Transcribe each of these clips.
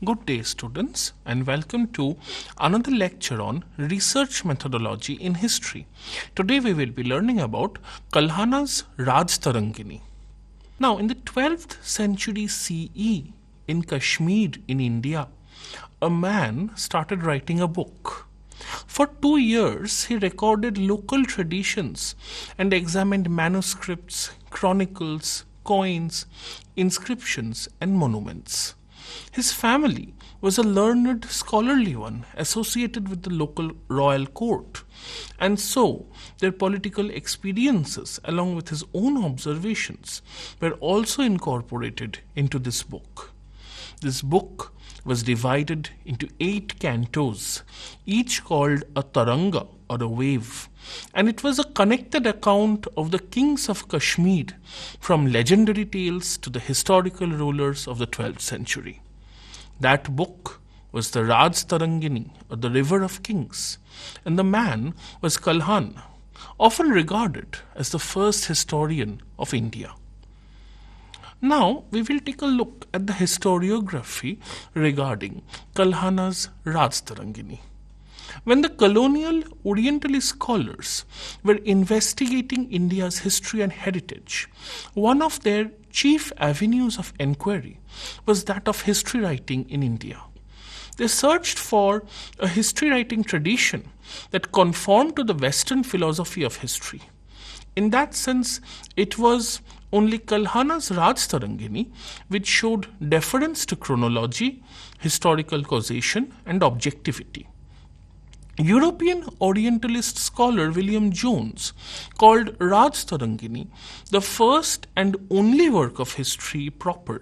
Good day, students, and welcome to another lecture on research methodology in history. Today we will be learning about Kalhana's Rajtarangini. Now, in the 12th century CE, in Kashmir in India, a man started writing a book. For 2 years, he recorded local traditions and examined manuscripts, chronicles, coins, inscriptions, and monuments. His family was a learned, scholarly one associated with the local royal court, and so their political experiences, along with his own observations, were also incorporated into this book. This book was divided into 8 cantos, each called a Taranga or a wave, and it was a connected account of the kings of Kashmir, from legendary tales to the historical rulers of the 12th century. That book was the Rajtarangini, or the River of Kings, and the man was Kalhana, often regarded as the first historian of India. Now we will take a look at the historiography regarding Kalhana's Rajtarangini. When the colonial Orientalist scholars were investigating India's history and heritage, one of their chief avenues of enquiry was that of history writing in India. They searched for a history writing tradition that conformed to the Western philosophy of history. In that sense, it was only Kalhana's Rajtarangini which showed deference to chronology, historical causation, and objectivity. European Orientalist scholar William Jones called Rajtarangini the first and only work of history proper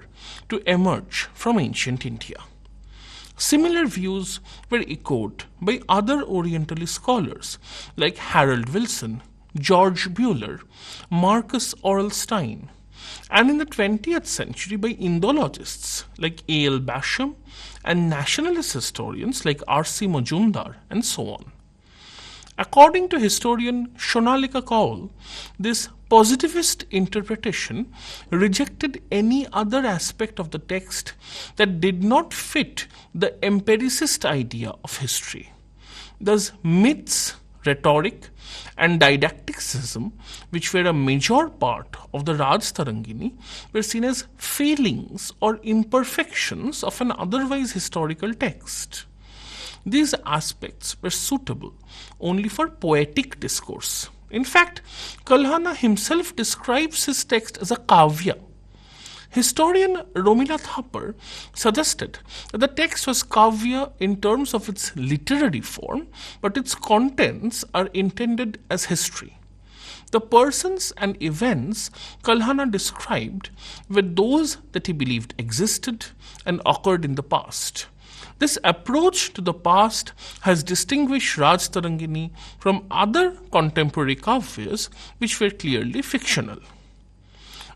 to emerge from ancient India. Similar views were echoed by other Orientalist scholars like Harold Wilson, George Buehler, Marcus Aurel Stein, and in the 20th century by Indologists like A. L. Basham and nationalist historians like R. C. Majumdar, and so on. According to historian Shonaleeka Kaul, this positivist interpretation rejected any other aspect of the text that did not fit the empiricist idea of history. Thus, myths, rhetoric, and didacticism, which were a major part of the Rajtarangini, were seen as failings or imperfections of an otherwise historical text. These aspects were suitable only for poetic discourse. In fact, Kalhana himself describes his text as a kavya. Historian Romila Thapar suggested that the text was kavya in terms of its literary form, but its contents are intended as history. The persons and events Kalhana described were those that he believed existed and occurred in the past. This approach to the past has distinguished Rajtarangini from other contemporary kavyas which were clearly fictional.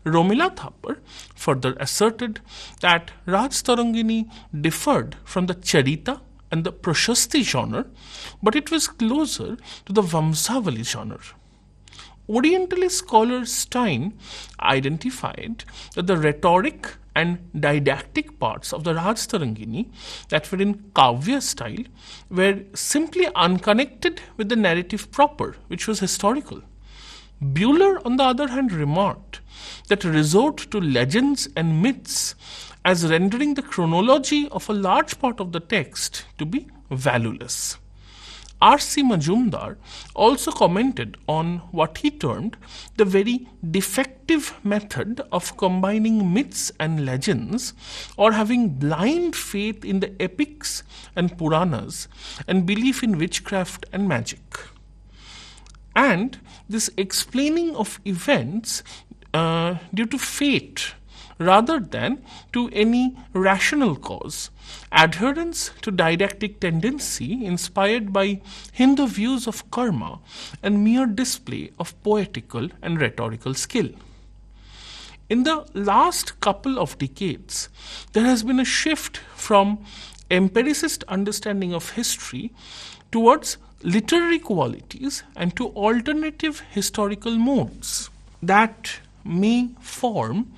Romila Thapar further asserted that Rajtarangini differed from the Charita and the Prashasti genre, but it was closer to the Vamsavali genre. Orientalist scholar Stein identified that the rhetoric and didactic parts of the Rajtarangini that were in kavya style were simply unconnected with the narrative proper, which was historical. Buehler, on the other hand, remarked that resort to legends and myths as rendering the chronology of a large part of the text to be valueless. R. C. Majumdar also commented on what he termed the very defective method of combining myths and legends, or having blind faith in the epics and Puranas and belief in witchcraft and magic. And this explaining of events due to fate rather than to any rational cause, adherence to didactic tendency inspired by Hindu views of karma, and mere display of poetical and rhetorical skill. In the last couple of decades, there has been a shift from empiricist understanding of history towards literary qualities and to alternative historical modes that may form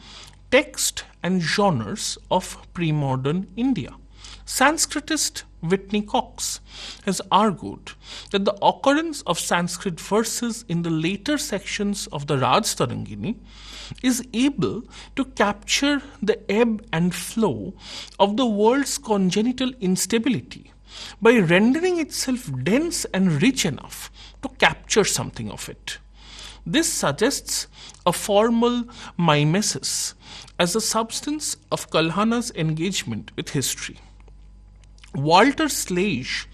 text and genres of premodern India. Sanskritist Whitney Cox has argued that the occurrence of Sanskrit verses in the later sections of the Rajtarangini is able to capture the ebb and flow of the world's congenital instability by rendering itself dense and rich enough to capture something of it. This suggests a formal mimesis as the substance of Kalhana's engagement with history. Walter Slage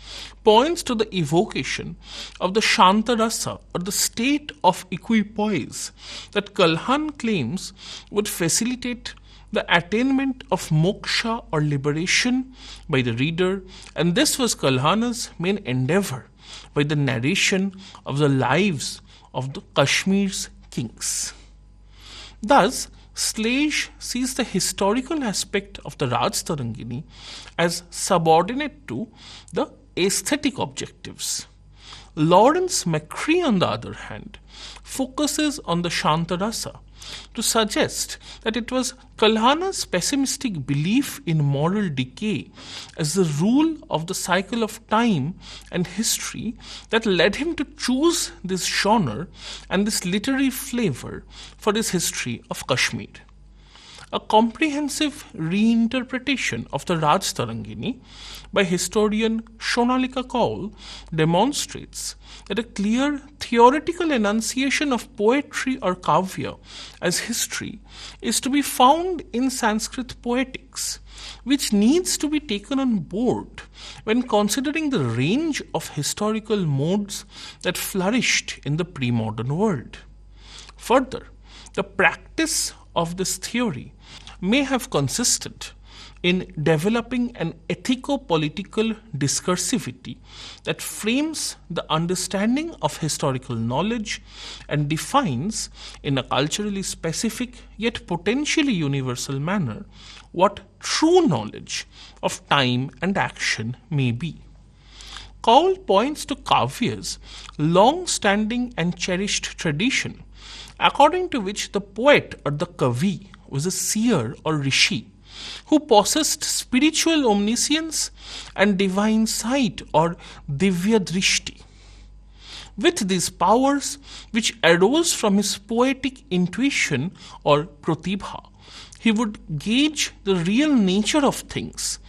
points to the evocation of the Shantarasa or the state of equipoise that Kalhan claims would facilitate the attainment of moksha or liberation by the reader, and this was Kalhana's main endeavor by the narration of the lives of the Kashmir's kings. Thus, Slage sees the historical aspect of the Rajtarangini as subordinate to the aesthetic objectives. Lawrence McCree, on the other hand, focuses on the Shantarasa to suggest that it was Kalhana's pessimistic belief in moral decay as the rule of the cycle of time and history that led him to choose this genre and this literary flavor for his history of Kashmir. A comprehensive reinterpretation of the Rajtarangini by historian Shonaleeka Kaul demonstrates that a clear theoretical enunciation of poetry or kavya as history is to be found in Sanskrit poetics, which needs to be taken on board when considering the range of historical modes that flourished in the premodern world. Further, the practice of this theory may have consisted in developing an ethico-political discursivity that frames the understanding of historical knowledge and defines, in a culturally specific yet potentially universal manner, what true knowledge of time and action may be. Kaul points to Kavya's long-standing and cherished tradition, according to which the poet or the kavi was a seer or rishi who possessed spiritual omniscience and divine sight or divya drishti. With these powers, which arose from his poetic intuition or pratibha, he would gauge the real nature of things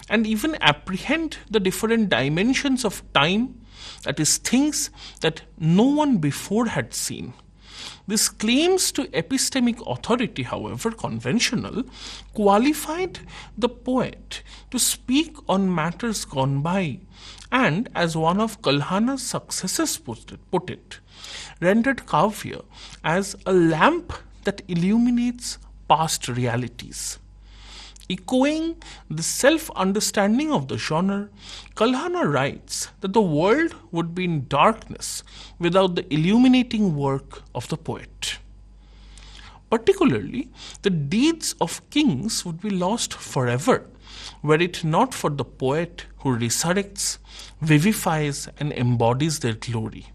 and even apprehend the different dimensions of time, that is, things that no one before had seen. This claims to epistemic authority, however conventional, qualified the poet to speak on matters gone by and, as one of Kalhana's successors put it, rendered kavya as a lamp that illuminates past realities. Echoing the self-understanding of the genre, Kalhana writes that the world would be in darkness without the illuminating work of the poet. Particularly, the deeds of kings would be lost forever, were it not for the poet who resurrects, vivifies, and embodies their glory.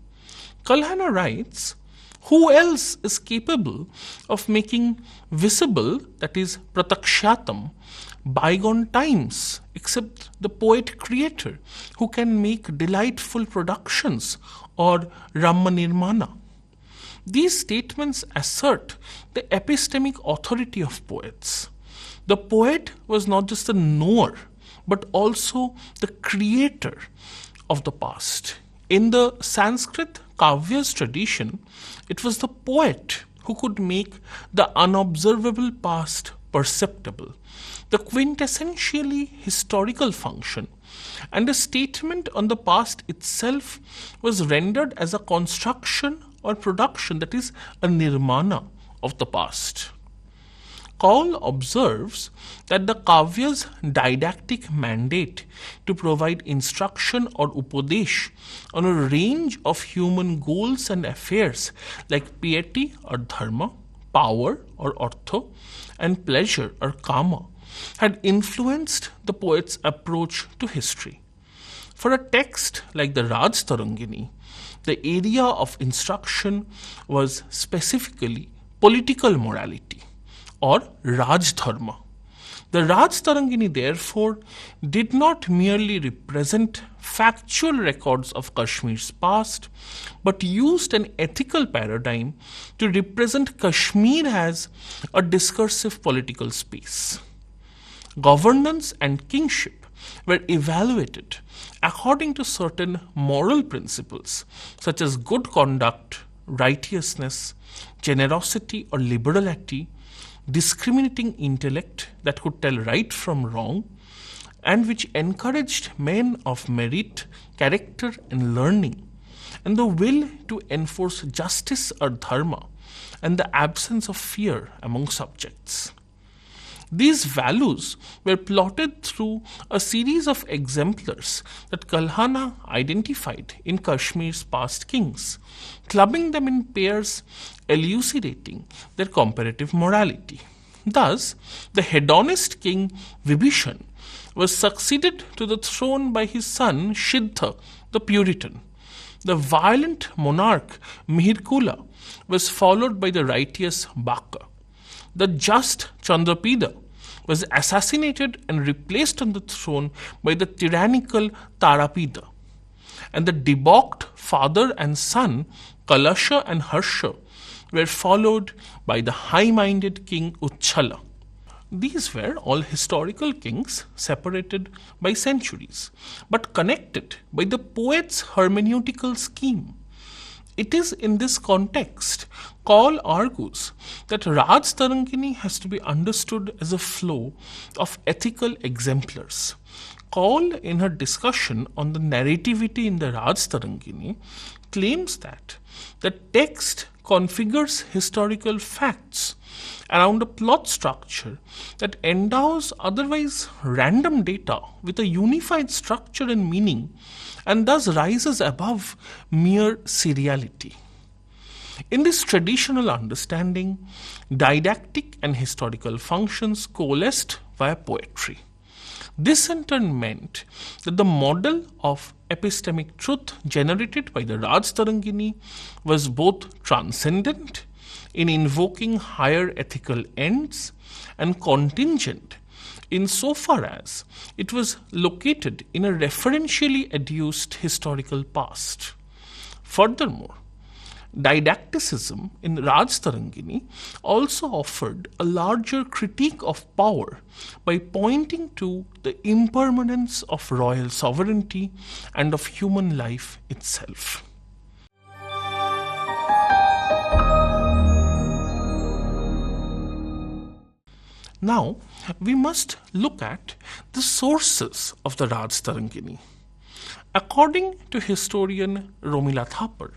Kalhana writes, who else is capable of making visible, that is, pratakshatam, bygone times, except the poet-creator, who can make delightful productions or Ramanirmana? These statements assert the epistemic authority of poets. The poet was not just a knower, but also the creator of the past. In the Sanskrit Kavya's tradition, it was the poet who could make the unobservable past perceptible, the quintessentially historical function, and a statement on the past itself was rendered as a construction or production, that is, a nirmana of the past. Kaul observes that the Kavya's didactic mandate to provide instruction or upadesh on a range of human goals and affairs like piety or dharma, power or artha, and pleasure or kama had influenced the poet's approach to history. For a text like the Rajtarangini, the area of instruction was specifically political morality or Rajdharma. The Rajtarangini, therefore, did not merely represent factual records of Kashmir's past, but used an ethical paradigm to represent Kashmir as a discursive political space. Governance and kingship were evaluated according to certain moral principles such as good conduct, righteousness, generosity or liberality, discriminating intellect that could tell right from wrong, and which encouraged men of merit, character, and learning, and the will to enforce justice or dharma, and the absence of fear among subjects. These values were plotted through a series of exemplars that Kalhana identified in Kashmir's past kings, clubbing them in pairs, elucidating their comparative morality. Thus, the hedonist king Vibhishan was succeeded to the throne by his son Siddha the Puritan. The violent monarch Mihirkula was followed by the righteous Baka. The just Chandrapida was assassinated and replaced on the throne by the tyrannical Tarapida. And the debauched father and son Kalasha and Harsha were followed by the high-minded king Uchchala. These were all historical kings separated by centuries, but connected by the poet's hermeneutical scheme. It is in this context Kaul argues that Rajtarangini has to be understood as a flow of ethical exemplars. Kaul, in her discussion on the narrativity in the Rajtarangini, claims that the text configures historical facts around a plot structure that endows otherwise random data with a unified structure and meaning, and thus rises above mere seriality. In this traditional understanding, didactic and historical functions coalesced via poetry. This in turn meant that the model of epistemic truth generated by the Rajtarangini was both transcendent in invoking higher ethical ends and contingent insofar as it was located in a referentially adduced historical past. Furthermore, didacticism in Rajtarangini also offered a larger critique of power by pointing to the impermanence of royal sovereignty and of human life itself. Now, we must look at the sources of the Rajtarangini. According to historian Romila Thapar,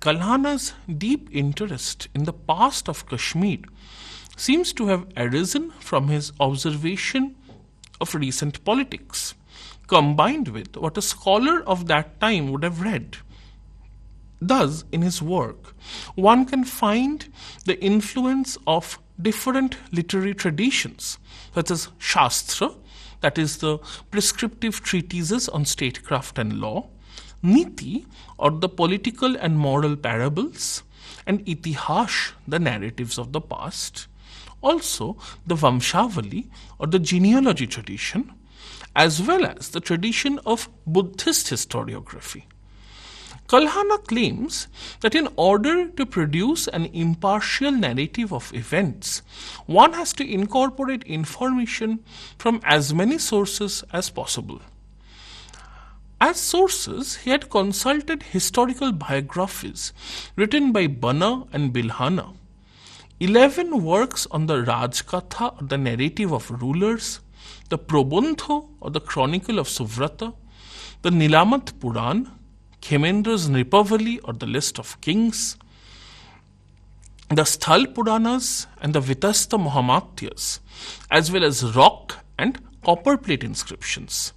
Kalhana's deep interest in the past of Kashmir seems to have arisen from his observation of recent politics, combined with what a scholar of that time would have read. Thus, in his work, one can find the influence of different literary traditions, such as Shastra, that is the prescriptive treatises on statecraft and law, Niti, or the political and moral parables, and Itihash, the narratives of the past, also the Vamshavali, or the genealogy tradition, as well as the tradition of Buddhist historiography. Kalhana claims that in order to produce an impartial narrative of events, one has to incorporate information from as many sources as possible. As sources, he had consulted historical biographies written by Bana and Bilhana, 11 works on the Rajkatha, or the narrative of rulers, the Prabandho, or the chronicle of Suvrata, the Nilamat Puran, Khemendra's Nripavali, or the list of kings, the Sthal Puranas and the Vitasta Mahamatyas, as well as rock and copperplate inscriptions.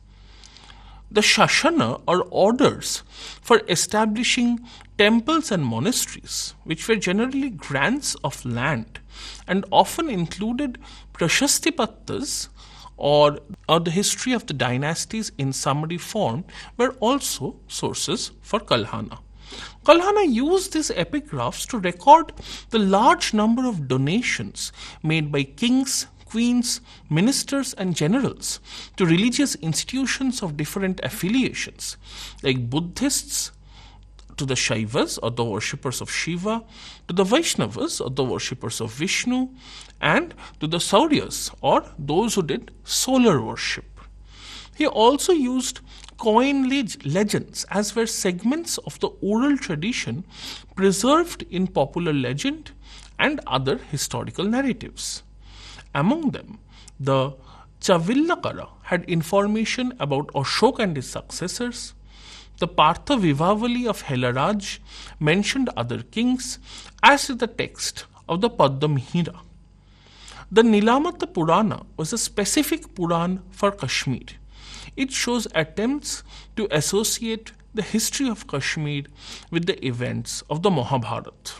The Shashana, or orders for establishing temples and monasteries, which were generally grants of land and often included Prashastipattas, or the history of the dynasties in summary form, were also sources for Kalhana. Kalhana used these epigraphs to record the large number of donations made by kings, queens, ministers, and generals to religious institutions of different affiliations, like Buddhists to the Shaivas or the worshippers of Shiva, to the Vaishnavas or the worshippers of Vishnu, and to the Sauryas or those who did solar worship. He also used coin legends as were segments of the oral tradition preserved in popular legend and other historical narratives. Among them, the Chavillakara had information about Ashoka and his successors. The Partha Vivavali of Helaraj mentioned other kings, as did the text of the Padmamihira. The Nilamata Purana was a specific Puran for Kashmir. It shows attempts to associate the history of Kashmir with the events of the Mahabharata.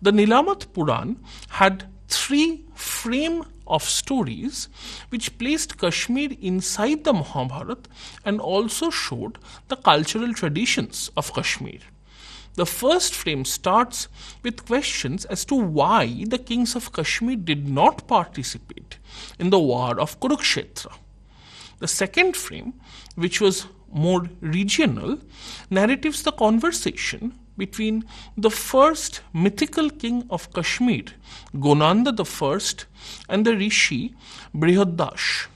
The Nilamat Puran had 3 frame of stories which placed Kashmir inside the Mahabharata and also showed the cultural traditions of Kashmir. The first frame starts with questions as to why the kings of Kashmir did not participate in the war of Kurukshetra. The second frame, which was more regional, narrates the conversation between the first mythical king of Kashmir, Gonanda I, and the rishi Brihadash.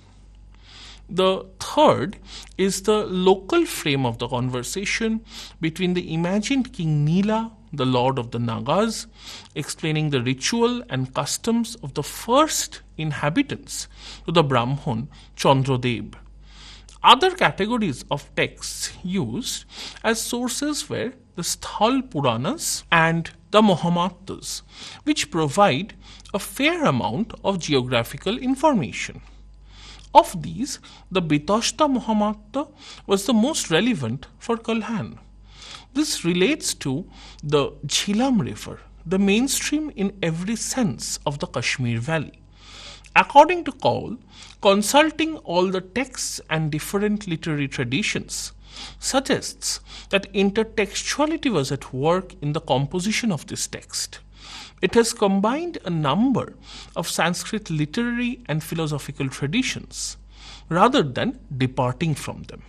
The third is the local frame of the conversation between the imagined King Nila, the lord of the Nagas, explaining the ritual and customs of the first inhabitants to the Brahman Chandradev. Other categories of texts used as sources were the Sthal Puranas and the Mahabhartas, which provide a fair amount of geographical information. Of these, the Bitashta Mahabharata was the most relevant for Kalhana. This relates to the Jhilam River, the mainstream in every sense of the Kashmir Valley. According to Kaul, consulting all the texts and different literary traditions suggests that intertextuality was at work in the composition of this text. It has combined a number of Sanskrit literary and philosophical traditions rather than departing from them.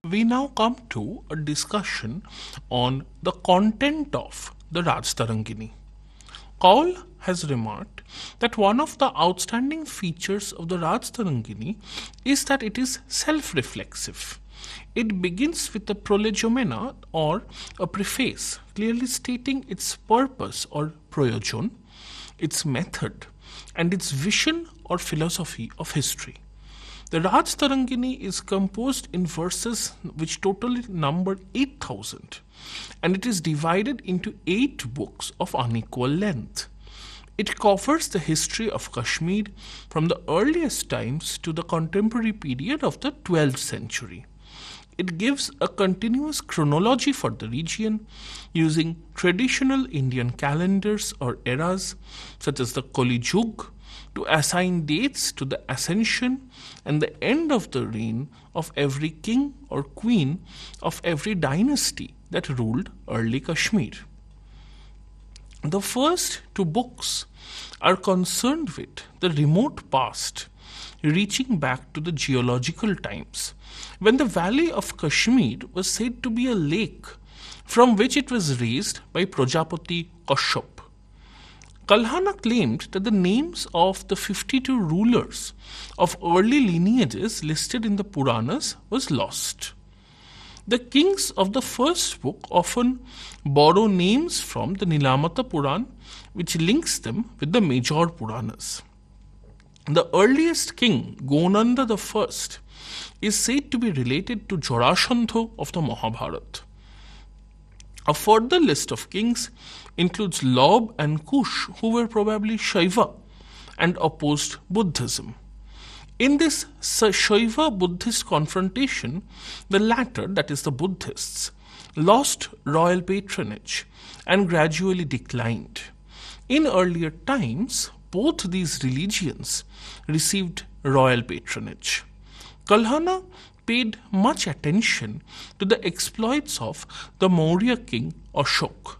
We now come to a discussion on the content of the Rajtarangini. Kaul has remarked that one of the outstanding features of the Rajtarangini is that it is self-reflexive. It begins with a prolegomena or a preface clearly stating its purpose or prayojan, its method, and its vision or philosophy of history. The Rajtarangini is composed in verses which totally number 8,000, and it is divided into 8 books of unequal length. It covers the history of Kashmir from the earliest times to the contemporary period of the 12th century. It gives a continuous chronology for the region using traditional Indian calendars or eras such as the Kali Yug to assign dates to the ascension and the end of the reign of every king or queen of every dynasty that ruled early Kashmir. The first 2 books are concerned with the remote past, reaching back to the geological times, when the valley of Kashmir was said to be a lake from which it was raised by Prajapati Kashyap. Kalhana claimed that the names of the 52 rulers of early lineages listed in the Puranas was lost. The kings of the first book often borrow names from the Nilamata Puran, which links them with the major Puranas. The earliest king, Gonanda I, is said to be related to Jarasandha of the Mahabharata. A further list of kings includes Lob and Kush, who were probably Shaiva and opposed Buddhism. In this Shaiva Buddhist confrontation, the latter, that is the Buddhists, lost royal patronage and gradually declined. In earlier times, both these religions received royal patronage. Kalhana paid much attention to the exploits of the Maurya king Ashoka.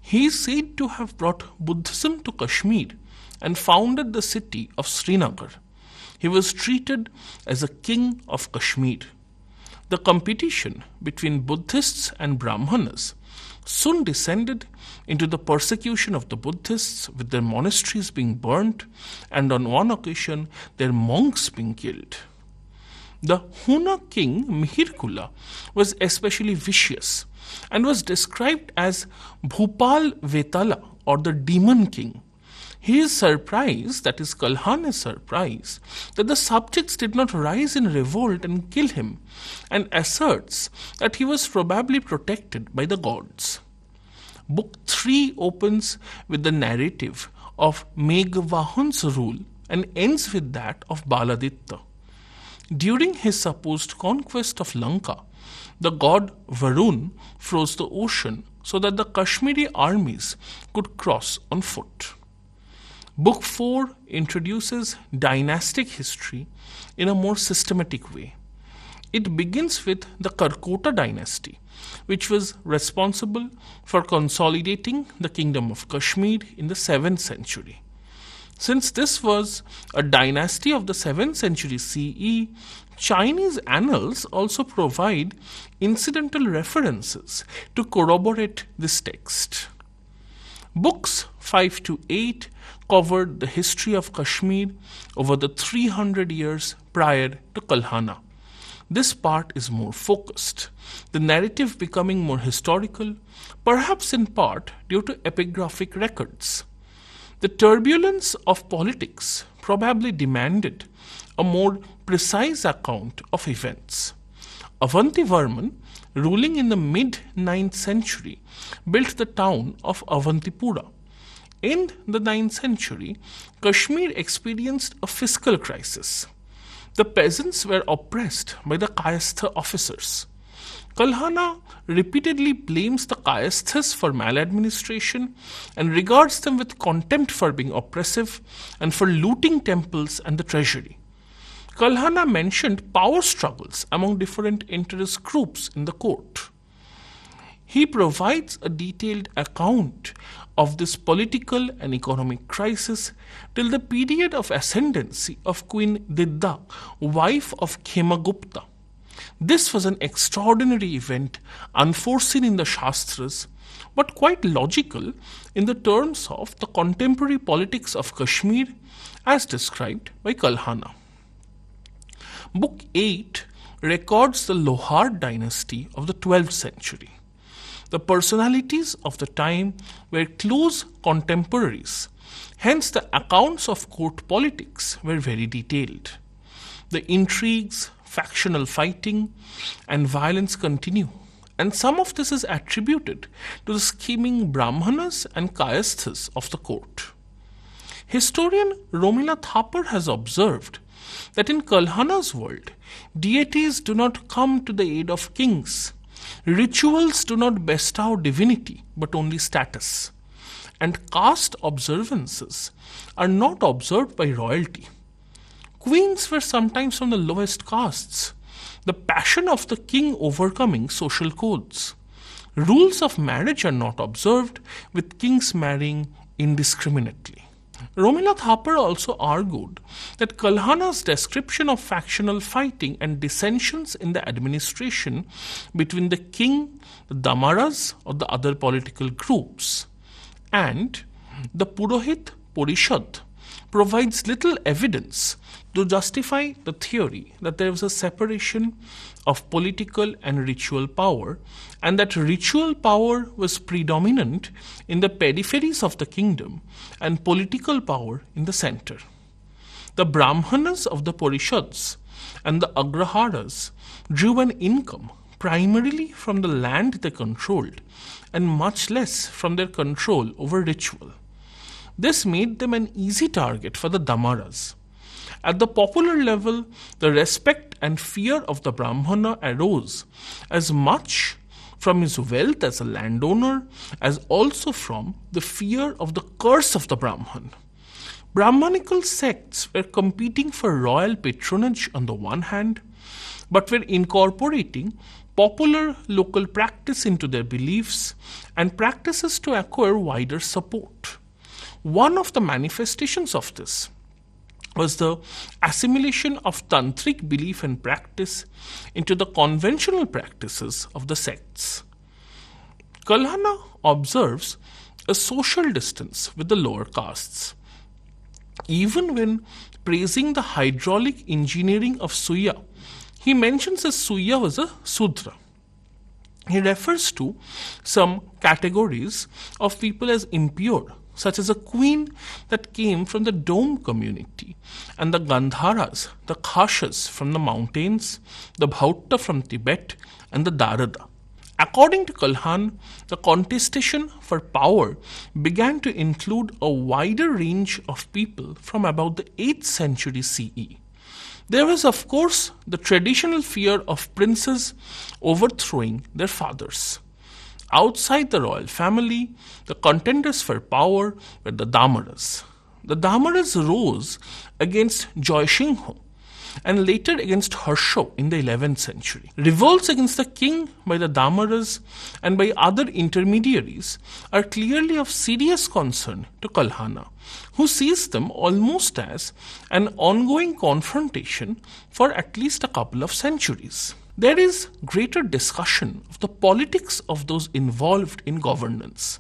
He is said to have brought Buddhism to Kashmir and founded the city of Srinagar. He was treated as a king of Kashmir. The competition between Buddhists and Brahmanas soon descended into the persecution of the Buddhists, with their monasteries being burnt and on one occasion their monks being killed. The Huna king Mihirkula was especially vicious and was described as Bhupal Vetala, or the demon king. He is surprised, that is Kalhana is surprised, that the subjects did not rise in revolt and kill him, and asserts that he was probably protected by the gods. Book 3 opens with the narrative of Meghvahan's rule and ends with that of Baladitta. During his supposed conquest of Lanka, the god Varun froze the ocean so that the Kashmiri armies could cross on foot. Book 4 introduces dynastic history in a more systematic way. It begins with the Karkota dynasty, which was responsible for consolidating the kingdom of Kashmir in the 7th century. Since this was a dynasty of the 7th century CE, Chinese annals also provide incidental references to corroborate this text. Books 5 to 8 covered the history of Kashmir over the 300 years prior to Kalhana. This part is more focused, the narrative becoming more historical, perhaps in part due to epigraphic records. The turbulence of politics probably demanded a more precise account of events. Avantivarman, ruling in the mid-9th century, built the town of Avantipura. In the 9th century, Kashmir experienced a fiscal crisis. The peasants were oppressed by the Kayastha officers. Kalhana repeatedly blames the Kayasthas for maladministration and regards them with contempt for being oppressive and for looting temples and the treasury. Kalhana mentioned power struggles among different interest groups in the court. He provides a detailed account of this political and economic crisis till the period of ascendancy of Queen Didda, wife of Khemagupta. This was an extraordinary event, unforeseen in the Shastras, but quite logical in the terms of the contemporary politics of Kashmir as described by Kalhana. Book 8 records the Lohar dynasty of the 12th century. The personalities of the time were close contemporaries, hence the accounts of court politics were very detailed. The intrigues, factional fighting, and violence continue, and some of this is attributed to the scheming Brahmanas and Kayasthas of the court. Historian Romila Thapar has observed that in Kalhana's world, deities do not come to the aid of kings. Rituals do not bestow divinity, but only status. And caste observances are not observed by royalty. Queens were sometimes from the lowest castes, the passion of the king overcoming social codes. Rules of marriage are not observed, with kings marrying indiscriminately. Romila Thapar also argued that Kalhana's description of factional fighting and dissensions in the administration between the king, the Damaras or the other political groups, and the Purohit Porishad provides little evidence to justify the theory that there was a separation of political and ritual power, and that ritual power was predominant in the peripheries of the kingdom and political power in the center. The Brahmanas of the Porishads and the Agraharas drew an income primarily from the land they controlled and much less from their control over ritual. This made them an easy target for the Damaras. At the popular level, the respect and fear of the Brahmana arose as much from his wealth as a landowner as also from the fear of the curse of the Brahman. Brahmanical sects were competing for royal patronage on the one hand, but were incorporating popular local practice into their beliefs and practices to acquire wider support. One of the manifestations of this was the assimilation of tantric belief and practice into the conventional practices of the sects. Kalhana observes a social distance with the lower castes. Even when praising the hydraulic engineering of Suya, he mentions that Suya was a Sudra. He refers to some categories of people as impure, such as a queen that came from the Dome community, and the Gandharas, the Khashas from the mountains, the Bhauta from Tibet, and the Darada. According to Kalhan, the contestation for power began to include a wider range of people from about the 8th century CE. There was, of course, the traditional fear of princes overthrowing their fathers. Outside the royal family, the contenders for power were the Damaras. The Damaras rose against Joyshingho and later against Harsho in the 11th century. Revolts against the king by the Damaras and by other intermediaries are clearly of serious concern to Kalhana, who sees them almost as an ongoing confrontation for at least a couple of centuries. There is greater discussion of the politics of those involved in governance.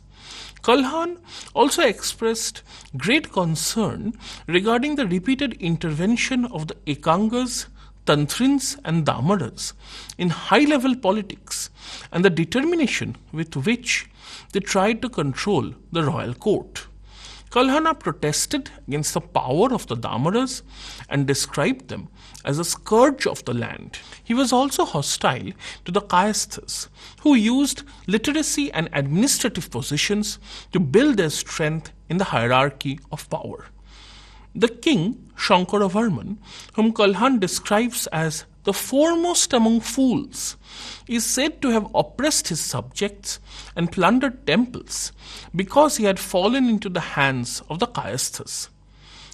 Kalhan also expressed great concern regarding the repeated intervention of the Ekangas, Tantrins, and Damaras in high-level politics and the determination with which they tried to control the royal court. Kalhana protested against the power of the Damaras and described them as a scourge of the land. He was also hostile to the Kayasthas, who used literacy and administrative positions to build their strength in the hierarchy of power. The king, Shankaravarman, whom Kalhan describes as the foremost among fools, is said to have oppressed his subjects and plundered temples because he had fallen into the hands of the Kayasthas.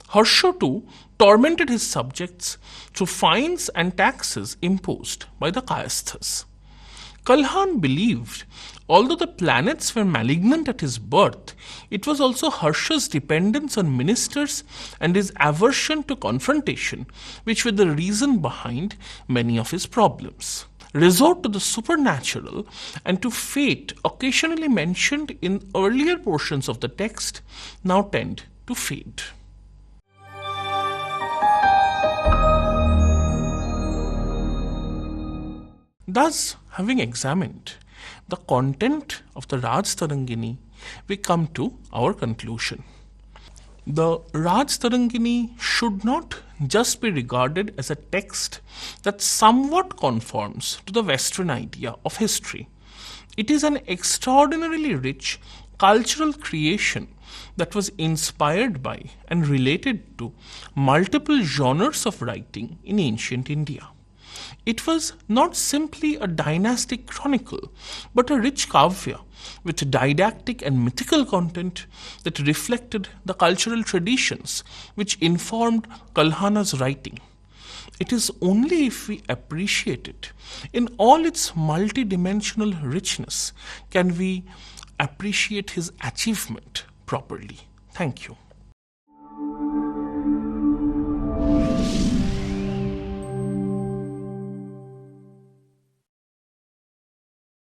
Harsho too tormented his subjects through fines and taxes imposed by the Kayasthas. Kalhan believed, although the planets were malignant at his birth, it was also Harsha's dependence on ministers and his aversion to confrontation which were the reason behind many of his problems. Resort to the supernatural and to fate occasionally mentioned in earlier portions of the text now tend to fade. Thus, having examined the content of the Rajtarangini, we come to our conclusion. The Rajtarangini should not just be regarded as a text that somewhat conforms to the Western idea of history. It is an extraordinarily rich cultural creation that was inspired by and related to multiple genres of writing in ancient India. It was not simply a dynastic chronicle, but a rich kavya with didactic and mythical content that reflected the cultural traditions which informed Kalhana's writing. It is only if we appreciate it in all its multidimensional richness can we appreciate his achievement properly. Thank you.